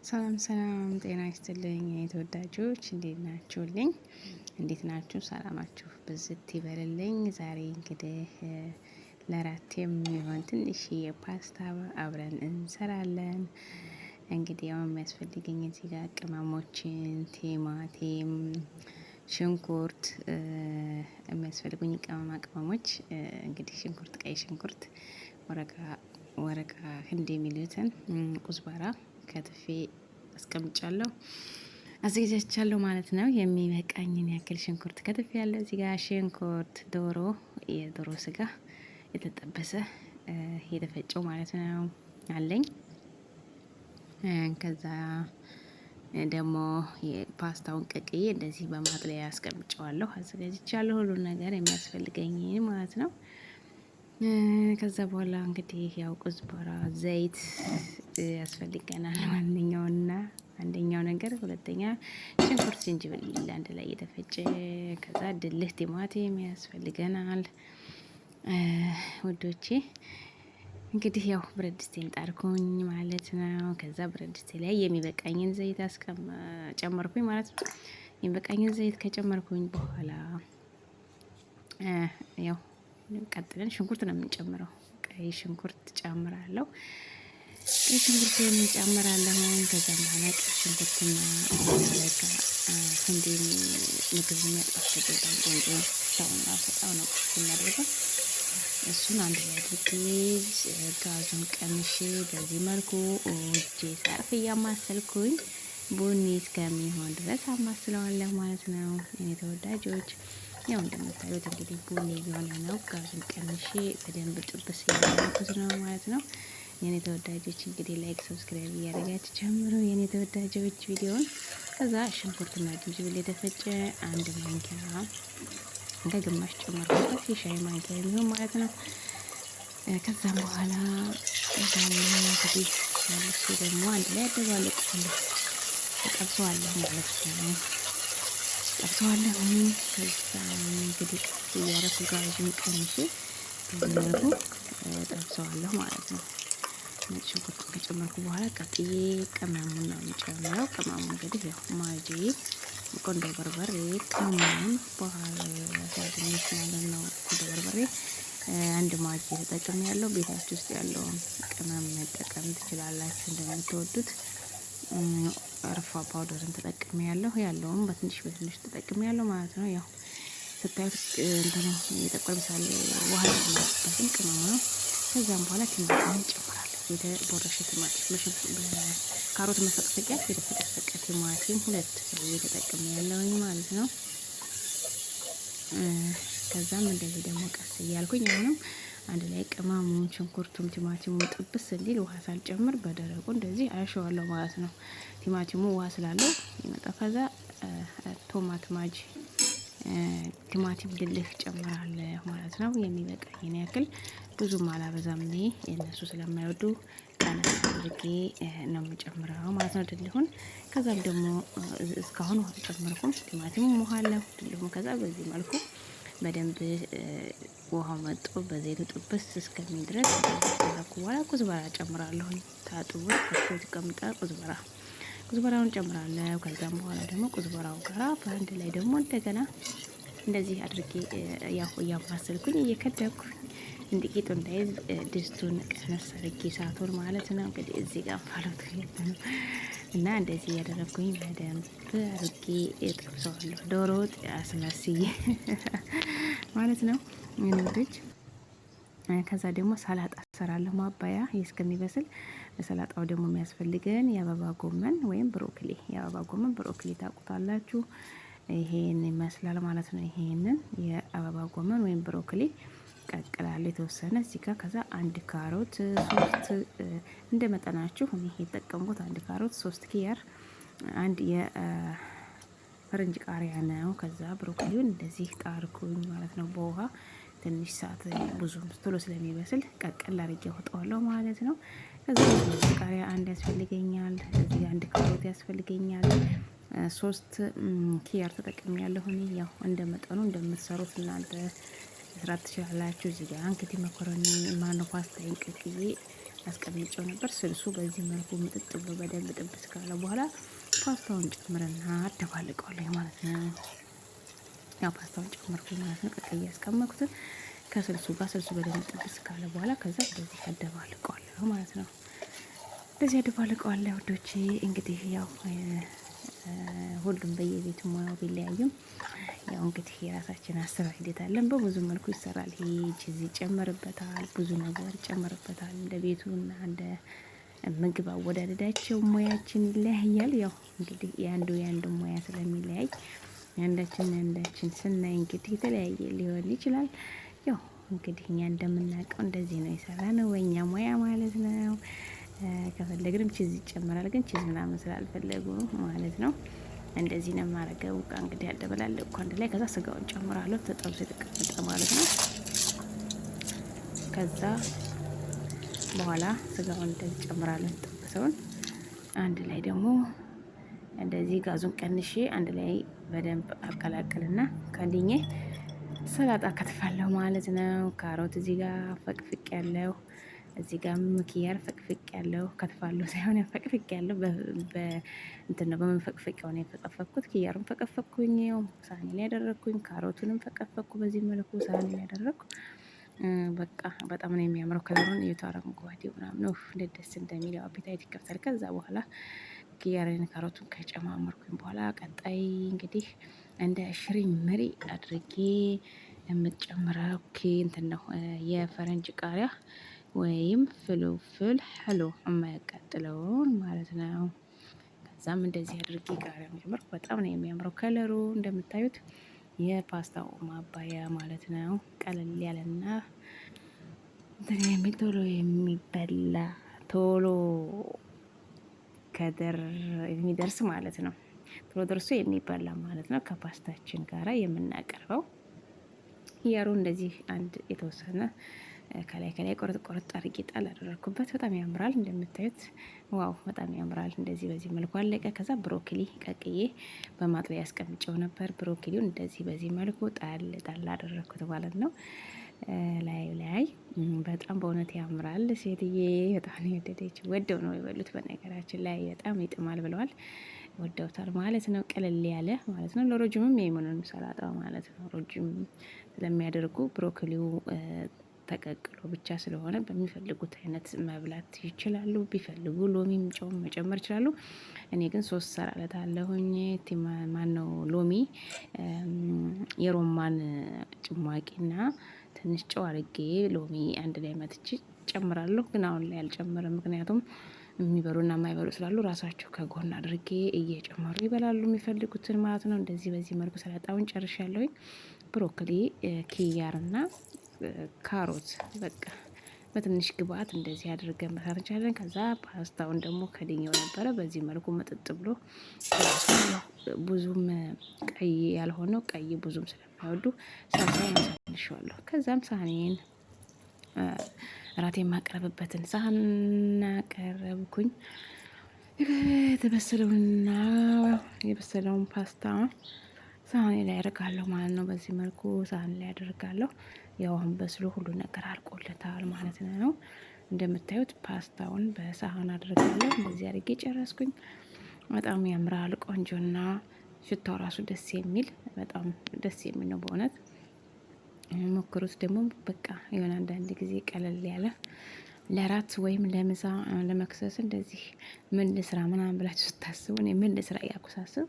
ሰላም ሰላም ጤና ይስጥልኝ የተወዳጆች እንዴት ናችሁልኝ? እንዴት ናችሁ? ሰላማችሁ ብዝት ይበልልኝ። ዛሬ እንግዲህ ለራት የሚሆን ትንሽዬ ፓስታ አብረን እንሰራለን። እንግዲህ ያው የሚያስፈልገኝ እዚህ ጋር ቅመሞችን፣ ቲማቲም፣ ሽንኩርት የሚያስፈልጉኝ ቅመማ ቅመሞች እንግዲህ ሽንኩርት፣ ቀይ ሽንኩርት፣ ወረቃ ህንድ የሚሉትን ኩዝባራ ከትፌ አስቀምጫለሁ አዘጋጅቻለሁ ማለት ነው። የሚበቃኝን ያክል ሽንኩርት ከትፌ ያለው እዚህ ጋር ሽንኩርት፣ የዶሮ ስጋ የተጠበሰ የተፈጨው ማለት ነው አለኝ። ከዛ ደግሞ የፓስታውን ቀቅዬ እንደዚህ በማጥለያ አስቀምጨዋለሁ አዘጋጅቻለሁ ሁሉን ነገር የሚያስፈልገኝ ማለት ነው። ከዛ በኋላ እንግዲህ ያው ኩዝበራ ዘይት ያስፈልገናል። አንደኛው ነገር፣ ሁለተኛ ሽንኩርት፣ ዝንጅብል አንድ ላይ የተፈጨ፣ ከዛ ድልህ ቲማቲም ያስፈልገናል። ውዶቼ እንግዲህ ያው ብረት ድስቴን ጣርኩኝ ማለት ነው። ከዛ ብረት ድስቴ ላይ የሚበቃኝን ዘይት ጨመርኩኝ ማለት ነው። የሚበቃኝን ዘይት ከጨመርኩኝ በኋላ ያው ቀጥለን ሽንኩርት ነው የምንጨምረው። ቀይ ሽንኩርት ጨምራለሁ። ቀይ ሽንኩርት ጨምራለሁ። ከዛ በኋላ ቀይ ሽንኩርትና ወረጋ ህንዴ ምግብ የሚያጣፍጥ በጣም ቆንጆ ሰውና በጣም ነው የሚያደርገው። እሱን አንድ ላይ አድርጌ ጋዙን ቀንሼ በዚህ መልኩ እጄ ሳርፍ እያማሰልኩኝ ቡኒ እስከሚሆን ድረስ አማስለዋለሁ ማለት ነው። የኔ ተወዳጆች ያው እንደምታዩት እንግዲህ ቡኒ እየሆነ ነው። ጋዙን ቀንሼ በደንብ ጥብስ እያደረኩት ነው ማለት ነው። የኔ ተወዳጆች እንግዲህ ላይክ፣ ሰብስክራይብ እያደረጋችሁ ጀምሩ የኔ ተወዳጆች ቪዲዮውን። ከዛ ሽንኩርትና ዝንጅብል የተፈጨ አንድ ማንኪያ ከግማሽ ጨመርኩበት፣ የሻይ ማንኪያ የሚሆን ማለት ነው። ከዛም በኋላ እንግዲህ መልሼ ደግሞ አንድ ላይ አደባለቅኩለት ጠብሰዋለሁ ማለት ነው። ጠብሰዋለሁ። ከዛ እንግዲህ ቀስ እያደረኩ ጋዙን ቀንሼ በዚህ ጠብሰዋለሁ ማለት ነው። ነጭ ሽንኩርት ከጨመርኩ በኋላ ቀጥዬ ቅመሙን ነው የምጨምረው። ቅመሙ እንግዲህ ያው ማጂ፣ ቆንጆ በርበሬ፣ ከሙን በኋላ ትንሽ ማለት ነው። ቆንጆ በርበሬ አንድ ማጂ ተጠቅሜያለሁ። ቤታችሁ ውስጥ ያለውን ቅመም መጠቀም ትችላላችሁ እንደምትወዱት። አረፋ ፓውደርን ተጠቅሜያለሁ። ያለውም በትንሽ ተጠቅሜያለሁ ማለት ነው። ያው ስታዩት እንትኑ የጠቆረ ምሳሌ ውሃ ያለበትም ቅመሙ ነው። ከዛም በኋላ ቲማቲም እንጨምራለን። የተቦረሸ ቲማቲም ካሮት መፈቅፈቂያ የተፈቀፈቀ ቲማቲም 2 ፍሬ ተጠቅሜያለሁኝ ማለት ነው። ከዛም እንደዚህ ደግሞ ቀስ እያልኩኝ አሁንም አንድ ላይ ቅመሙን፣ ሽንኩርቱም ቲማቲሙም ጥብስ እንዲል ውሃ ሳልጨምር በደረቁ እንደዚህ አሸዋለሁ ማለት ነው። ቲማቲሙ ውሃ ስላለው ይመጣ። ከዛ ቶማት ማጅ ቲማቲም ድልህ ጨምራለሁ ማለት ነው። የሚበቃኝን ያክል ብዙም አላበዛም እኔ የነሱ ስለማይወዱ ቀነስ አድርጌ ነው የምጨምረው ማለት ነው ድልሁን። ከዛም ደግሞ እስካሁን ውሃ ተጨመርኩም። ቲማቲሙም ውሃ አለው ድልሁም። ከዛ በዚህ መልኩ በደንብ ውሃው መጥቶ በዘይቱ ጥብስ እስከሚል ድረስ ካደረኩ በኋላ ኩዝበራ ጨምራለሁ። ታጥቦ ተቀምጣ ኩዝበራውን ጨምራለሁ። ከዛም በኋላ ደግሞ ኩዝበራው ጋራ በአንድ ላይ ደግሞ እንደገና እንደዚህ አድርጌ ያው እያማሰልኩኝ እየከደኩኝ እንዲቂጡ እንዳይዝ ድስቱን ቀነስ አድርጌ እሳቱን ማለት ነው። እንግዲህ እዚህ ጋር ፋሎት ነው እና እንደዚህ ያደረኩኝ በደንብ አድርጌ እጠብሰዋለሁ። ዶሮ ወጥ አስመስዬ ማለት ነው እንግዲህ። ከዛ ደግሞ ሰላጣ እሰራለሁ ማባያ እስከሚበስል። ለሰላጣው ደግሞ የሚያስፈልገን የአበባ ጎመን ወይም ብሮኮሊ፣ የአበባ ጎመን ብሮኮሊ ታውቁታላችሁ። ይሄን ይመስላል ማለት ነው። ይሄንን የአበባ ጎመን ወይም ብሮኮሊ ቀቅላለሁ የተወሰነ እዚህ ጋር። ከዛ አንድ ካሮት 3 እንደ መጠናችሁ እኔ የተጠቀምኩት አንድ ካሮት፣ 3 ኪያር፣ አንድ የፈረንጅ ቃሪያ ነው። ከዛ ብሮኮሊውን እንደዚህ ጣርኩኝ ማለት ነው በውሃ ትንሽ ሰዓት ብዙም ቶሎ ስለሚበስል ቀቀል አድርጌ አወጣዋለሁ ማለት ነው። ከዛ ቃሪያ አንድ ያስፈልገኛል። እዚህ አንድ ካሮት ያስፈልገኛል። 3 ኪያር ተጠቅሜያለሁ እኔ። ያው እንደ መጠኑ እንደምትሰሩት እናንተ መስራት ትችላላችሁ። እዚህ ጋር እንግዲህ መኮረኒ ማነው ፓስታዬን ቀቅዬ አስቀምጬው ነበር። ስልሱ በዚህ መልኩ ምጥጥ ብሎ በደንብ ጥብስ ካለ በኋላ ፓስታውን ጨምረና አደባልቀዋለሁ ማለት ነው። ያው ፓስታውን ጨመርኩኝ ማለት ነው። ቀቀይ ያስቀመጥኩትን ከስልሱ ጋር ስልሱ በደንብ ጥብስ ካለ በኋላ ከዛ በዚህ አደባልቀዋለሁ ማለት ነው። እንደዚህ አደባልቀዋለሁ ውዶቼ። እንግዲህ ያው ሁሉም በየቤቱ ሙያው ቢለያዩም ያው እንግዲህ የራሳችን አሰራር ሂደት አለን። በብዙ መልኩ ይሰራል። ይሄ ቺዝ ይጨመርበታል፣ ብዙ ነገር ይጨመርበታል። እንደ ቤቱና እንደ ምግብ አወዳደዳቸው ሙያችን ይለያያል። ያው እንግዲህ የአንዱ ሙያ ስለሚለያይ የአንዳችን ስናይ እንግዲህ የተለያየ ሊሆን ይችላል። ያው እንግዲህ እኛ እንደምናውቀው እንደዚህ ነው የሰራነው በእኛ ሙያ ማለት ነው። ከፈለግንም ቺዝ ይጨመራል፣ ግን ቺዝ ምናምን ስላልፈለጉ ማለት ነው እንደዚህ ነው የማደርገው። እንግዲህ ያደበላለቅኩ አንድ ላይ ከዛ ስጋውን ጨምራለሁ፣ ተጠብሶ የተቀመጠ ማለት ነው። ከዛ በኋላ ስጋውን እንደዚህ ጨምራለሁ፣ ተጠብሰውን አንድ ላይ ደግሞ እንደዚህ ጋዙን ቀንሼ አንድ ላይ በደንብ አቀላቅልና ከልኜ ሰላጣ ከትፋለሁ ማለት ነው። ካሮት እዚህ ጋር ፈቅፍቅ ያለው እዚህ ጋር ኪያር ፈቅፍቅ ያለው ከትፋለሁ ሳይሆን ፈቅፍቅ ያለው እንትን ነው በመፈቅፈቂያው ነው የፈቀፈኩት። ኪያሩን ፈቀፈኩኝ፣ ሳህኔ ላይ ያደረኩኝ፣ ካሮቱንም ፈቀፈኩ። በዚህ መልኩ ሳህኔ ላይ ያደረኩ። በቃ በጣም ነው የሚያምረው። ከለሩን እዩት፣ አረንጓዴው ምናምን ነው እንዴት ደስ እንደሚል ያው አፒታይት ይከፍታል። ከዛ በኋላ ኪያሬን ካሮቱን ከጨማመርኩኝ በኋላ ቀጣይ እንግዲህ እንደ ሽሪም መሪ አድርጌ የምትጨምረው እንትን ነው የፈረንጅ ቃሪያ ወይም ፍልፍል ሄሎ የማያቃጥለውን ማለት ነው። ከዛም እንደዚህ አድርጌ ቃሪያ መጨመርኩ። በጣም ነው የሚያምረው ከለሩ እንደምታዩት የፓስታው ማባያ ማለት ነው። ቀለል ያለና እንትን የሚል ቶሎ የሚበላ ቶሎ ከደር የሚደርስ ማለት ነው። ቶሎ ደርሶ የሚበላ ማለት ነው። ከፓስታችን ጋራ የምናቀርበው ኪያሩ እንደዚህ አንድ የተወሰነ ከላይ ቆረጥ አድርጌ ጣል አደረኩበት። በጣም ያምራል እንደምታዩት፣ ዋው በጣም ያምራል። እንደዚህ በዚህ መልኩ አለቀ። ከዛ ብሮኮሊ ቀቅዬ በማጥለያ ያስቀምጨው ነበር። ብሮኮሊውን እንደዚህ በዚህ መልኩ ጣል አደረኩት ማለት ነው። ላይ በጣም በእውነት ያምራል። ሴትዬ በጣም ነው የወደደች። ወደው ነው የበሉት። በነገራችን ላይ በጣም ይጥማል ብለዋል። ወደውታል ማለት ነው። ቀለል ያለ ማለት ነው። ለሮጅምም የሚሆነውን ሰላጣ ማለት ነው። ሮጅም ስለሚያደርጉ ብሮኮሊው ተቀቅሎ ብቻ ስለሆነ በሚፈልጉት አይነት መብላት ይችላሉ። ቢፈልጉ ሎሚም ጨውም መጨመር ይችላሉ። እኔ ግን 3 ሰራለት አለሁኝ። ማነው ሎሚ፣ የሮማን ጭማቂና ትንሽ ጨው አድርጌ ሎሚ አንድ ላይ መትቼ ጨምራለሁ። ግን አሁን ላይ አልጨምርም፣ ምክንያቱም የሚበሉና የማይበሉ ስላሉ ራሳቸው ከጎን አድርጌ እየጨመሩ ይበላሉ የሚፈልጉትን ማለት ነው። እንደዚህ በዚህ መልኩ ሰላጣውን ጨርሻለሁኝ። ብሮኮሊ፣ ኪያርና ካሮት በቃ በትንሽ ግብአት እንደዚህ አድርገን መስራት እንችላለን። ከዛ ፓስታውን ደግሞ ከድኛው ነበረ በዚህ መልኩ መጥጥ ብሎ ብዙም ቀይ ያልሆነው ቀይ ብዙም ስለማይወዱ ሳልሳውን አሳንሼዋለሁ። ከዛም ሳህኔን እራቴን የማቀርብበትን ሳህን አቀረብኩኝ። የተበሰለውንና የበሰለውን ፓስታ ሳህኔ ላይ አደርጋለሁ ማለት ነው። በዚህ መልኩ ሳህን ላይ አደርጋለሁ። ያው አሁን በስሎ ሁሉ ነገር አልቆለታል ማለት ነው። እንደምታዩት ፓስታውን በሳህን አድርጋለሁ። እንደዚህ አድርጌ ጨረስኩኝ። በጣም ያምራል። ቆንጆና ሽታው ራሱ ደስ የሚል በጣም ደስ የሚል ነው በእውነት ሞክሩት። ደግሞ በቃ የሆነ አንዳንድ ጊዜ ቀለል ያለ ለራት ወይም ለምሳ ለመክሰስ እንደዚህ ምን ልስራ ምናምን ብላችሁ ስታስቡ እኔ ምን ልስራ እያልኩ ሳስብ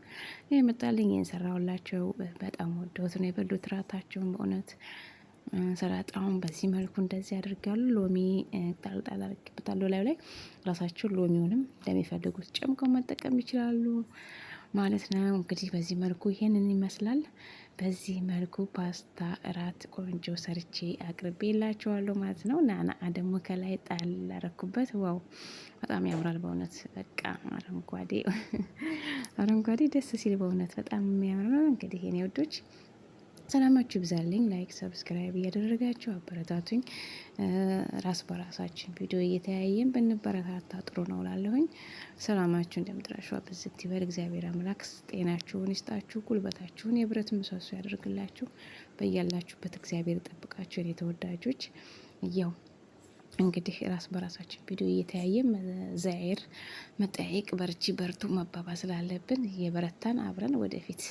የመጣልኝ የሰራሁላቸው በጣም ወደውት ነው የበሉት ራታቸውን በእውነት። ሰላጣውን በዚህ መልኩ እንደዚህ አድርጋለሁ። ሎሚ ጣል አድርጌበታለሁ ላዩ ላይ። ራሳቸው ሎሚውንም እንደሚፈልጉት ጨምቀው መጠቀም ይችላሉ ማለት ነው። እንግዲህ በዚህ መልኩ ይሄንን ይመስላል። በዚህ መልኩ ፓስታ እራት ቆንጆ ሰርቼ አቅርቤላችኋለሁ ማለት ነው። ናና ደግሞ ከላይ ጣል አደረኩበት። ዋው በጣም ያምራል በእውነት። በቃ አረንጓዴ ደስ ሲል በእውነት በጣም የሚያምር ነው። እንግዲህ የኔ ወዶች ሰላማችሁ ይብዛልኝ። ላይክ ሰብስክራይብ እያደረጋችሁ አበረታቱኝ። ራስ በራሳችን ቪዲዮ እየተያየን ብንበረታታ ጥሩ ነው እላለሁኝ። ሰላማችሁ እንደምድራሹ ብዝት ይበል። እግዚአብሔር አምላክ ጤናችሁን ይስጣችሁ፣ ጉልበታችሁን የብረት ምሰሶ ያደርግላችሁ። በያላችሁበት እግዚአብሔር ይጠብቃችሁ። የኔ ተወዳጆች ያው እንግዲህ ራስ በራሳችን ቪዲዮ እየተያየ መዛየር መጠያየቅ፣ በርቺ በርቱ መባባል ስላለብን የበረታን አብረን ወደፊት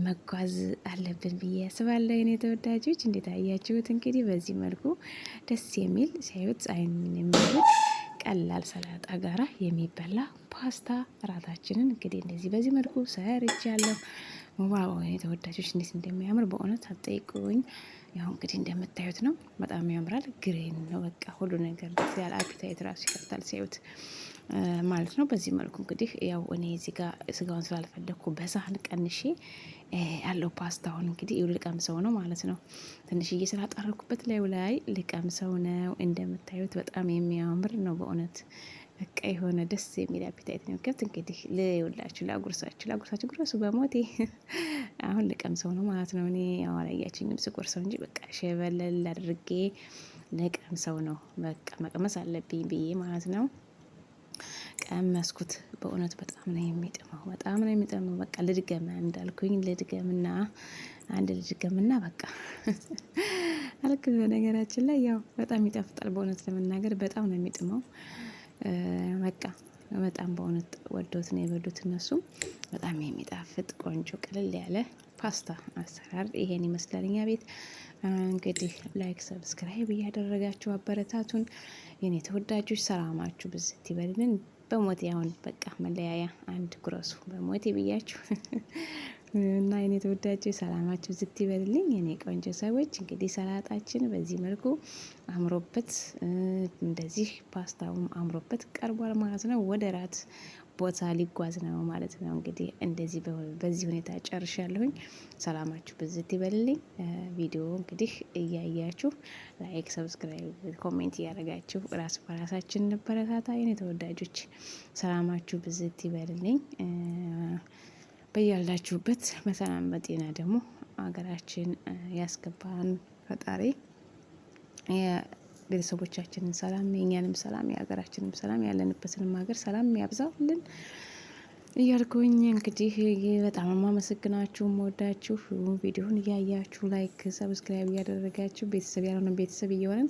መጓዝ አለብን ብዬ አስባለሁ። የኔ ተወዳጆች እንዴት አያችሁት? እንግዲህ በዚህ መልኩ ደስ የሚል ሲያዩት አይን የሚሉት ቀላል ሰላጣ ጋራ የሚበላ ፓስታ እራታችንን እንግዲህ እንደዚህ በዚህ መልኩ ሰርቻለሁ። ዋው የኔ ተወዳጆች እንዴት እንደሚያምር በእውነት አትጠይቁኝ። ያው እንግዲህ እንደምታዩት ነው። በጣም ያምራል። ግሬን ነው በቃ ሁሉ ነገር ያለ አፒታይት ራሱ ይከፍታል ሲያዩት ማለት ነው። በዚህ መልኩ እንግዲህ ያው እኔ እዚህ ጋር ስጋውን ስላልፈለግኩ በሳህን ቀንሼ ያለው ፓስታውን እንግዲህ ልቀምሰው ነው ማለት ነው። ትንሽዬ ስላጣረኩበት ላይ ልቀምሰው ነው። እንደምታዩት በጣም የሚያምር ነው በእውነት በቃ የሆነ ደስ የሚል አፒታይት ነው የሚከፍት። እንግዲህ ልውላችሁ ላጉርሳችሁ ጉረሱ በሞቴ አሁን ልቀምሰው ነው ማለት ነው። እኔ ያው አላያችሁኝም ስቆርሰው እንጂ በቃ ሸበለል አድርጌ ልቀምሰው ነው። በቃ መቅመስ አለብኝ ብዬ ማለት ነው። ቀመስኩት። በእውነት በጣም ነው የሚጥመው፣ በጣም ነው የሚጥመው። በቃ ልድገም እንዳልኩኝ ልድገምና በቃ አልክ። በነገራችን ላይ ያው በጣም ይጣፍጣል። በእውነት ለመናገር በጣም ነው የሚጥመው። በቃ በጣም በእውነት ወዶት ነው የበሉት እነሱም። በጣም የሚጣፍጥ ቆንጆ ቅልል ያለ ፓስታ አሰራር ይሄን ይመስላል እኛ ቤት። እንግዲህ ላይክ ሰብስክራይብ እያደረጋችሁ አበረታቱን የኔ ተወዳጆች። ሰላማችሁ ብዝት ይበልልን። በሞቴ አሁን በቃ መለያያ አንድ ጉረሱ በሞቴ ብያችሁ እና የኔ ተወዳጆች ሰላማችሁ ዝት ይበልልኝ የኔ ቆንጆ ሰዎች። እንግዲህ ሰላጣችን በዚህ መልኩ አምሮበት እንደዚህ ፓስታውም አምሮበት ቀርቧል ማለት ነው። ወደ ራት ቦታ ሊጓዝ ነው ማለት ነው። እንግዲህ እንደዚህ በዚህ ሁኔታ ጨርሻለሁኝ። ሰላማችሁ ብዝት ይበልልኝ። ቪዲዮ እንግዲህ እያያችሁ ላይክ፣ ሰብስክራይብ፣ ኮሜንት እያደረጋችሁ ራስ በራሳችን እንበረታታ የኔ ተወዳጆች። ሰላማችሁ ብዝት ይበልልኝ። በያላችሁበት በሰላም በጤና ደግሞ ሀገራችን ያስገባን ፈጣሪ። ቤተሰቦቻችንን ሰላም፣ የእኛንም ሰላም፣ የሀገራችንም ሰላም፣ ያለንበትንም ሀገር ሰላም ያብዛልን እያልኩኝ እንግዲህ በጣም የማመሰግናችሁ የምወዳችሁ ቪዲዮን እያያችሁ ላይክ ሰብስክራይብ እያደረጋችሁ ቤተሰብ ያልሆነ ቤተሰብ እየሆንን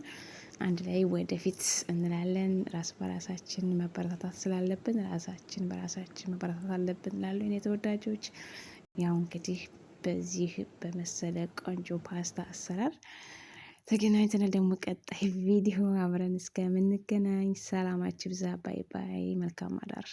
አንድ ላይ ወደፊት እንላለን። ራስ በራሳችን መበረታታት ስላለብን ራሳችን በራሳችን መበረታታት አለብን እላለሁ የኔ ተወዳጆች። ያው እንግዲህ በዚህ በመሰለ ቆንጆ ፓስታ አሰራር ተገናኝተን ደግሞ ቀጣይ ቪዲዮ አብረን እስከምንገናኝ ሰላማችሁ ብዛ። ባይ ባይ። መልካም አዳር።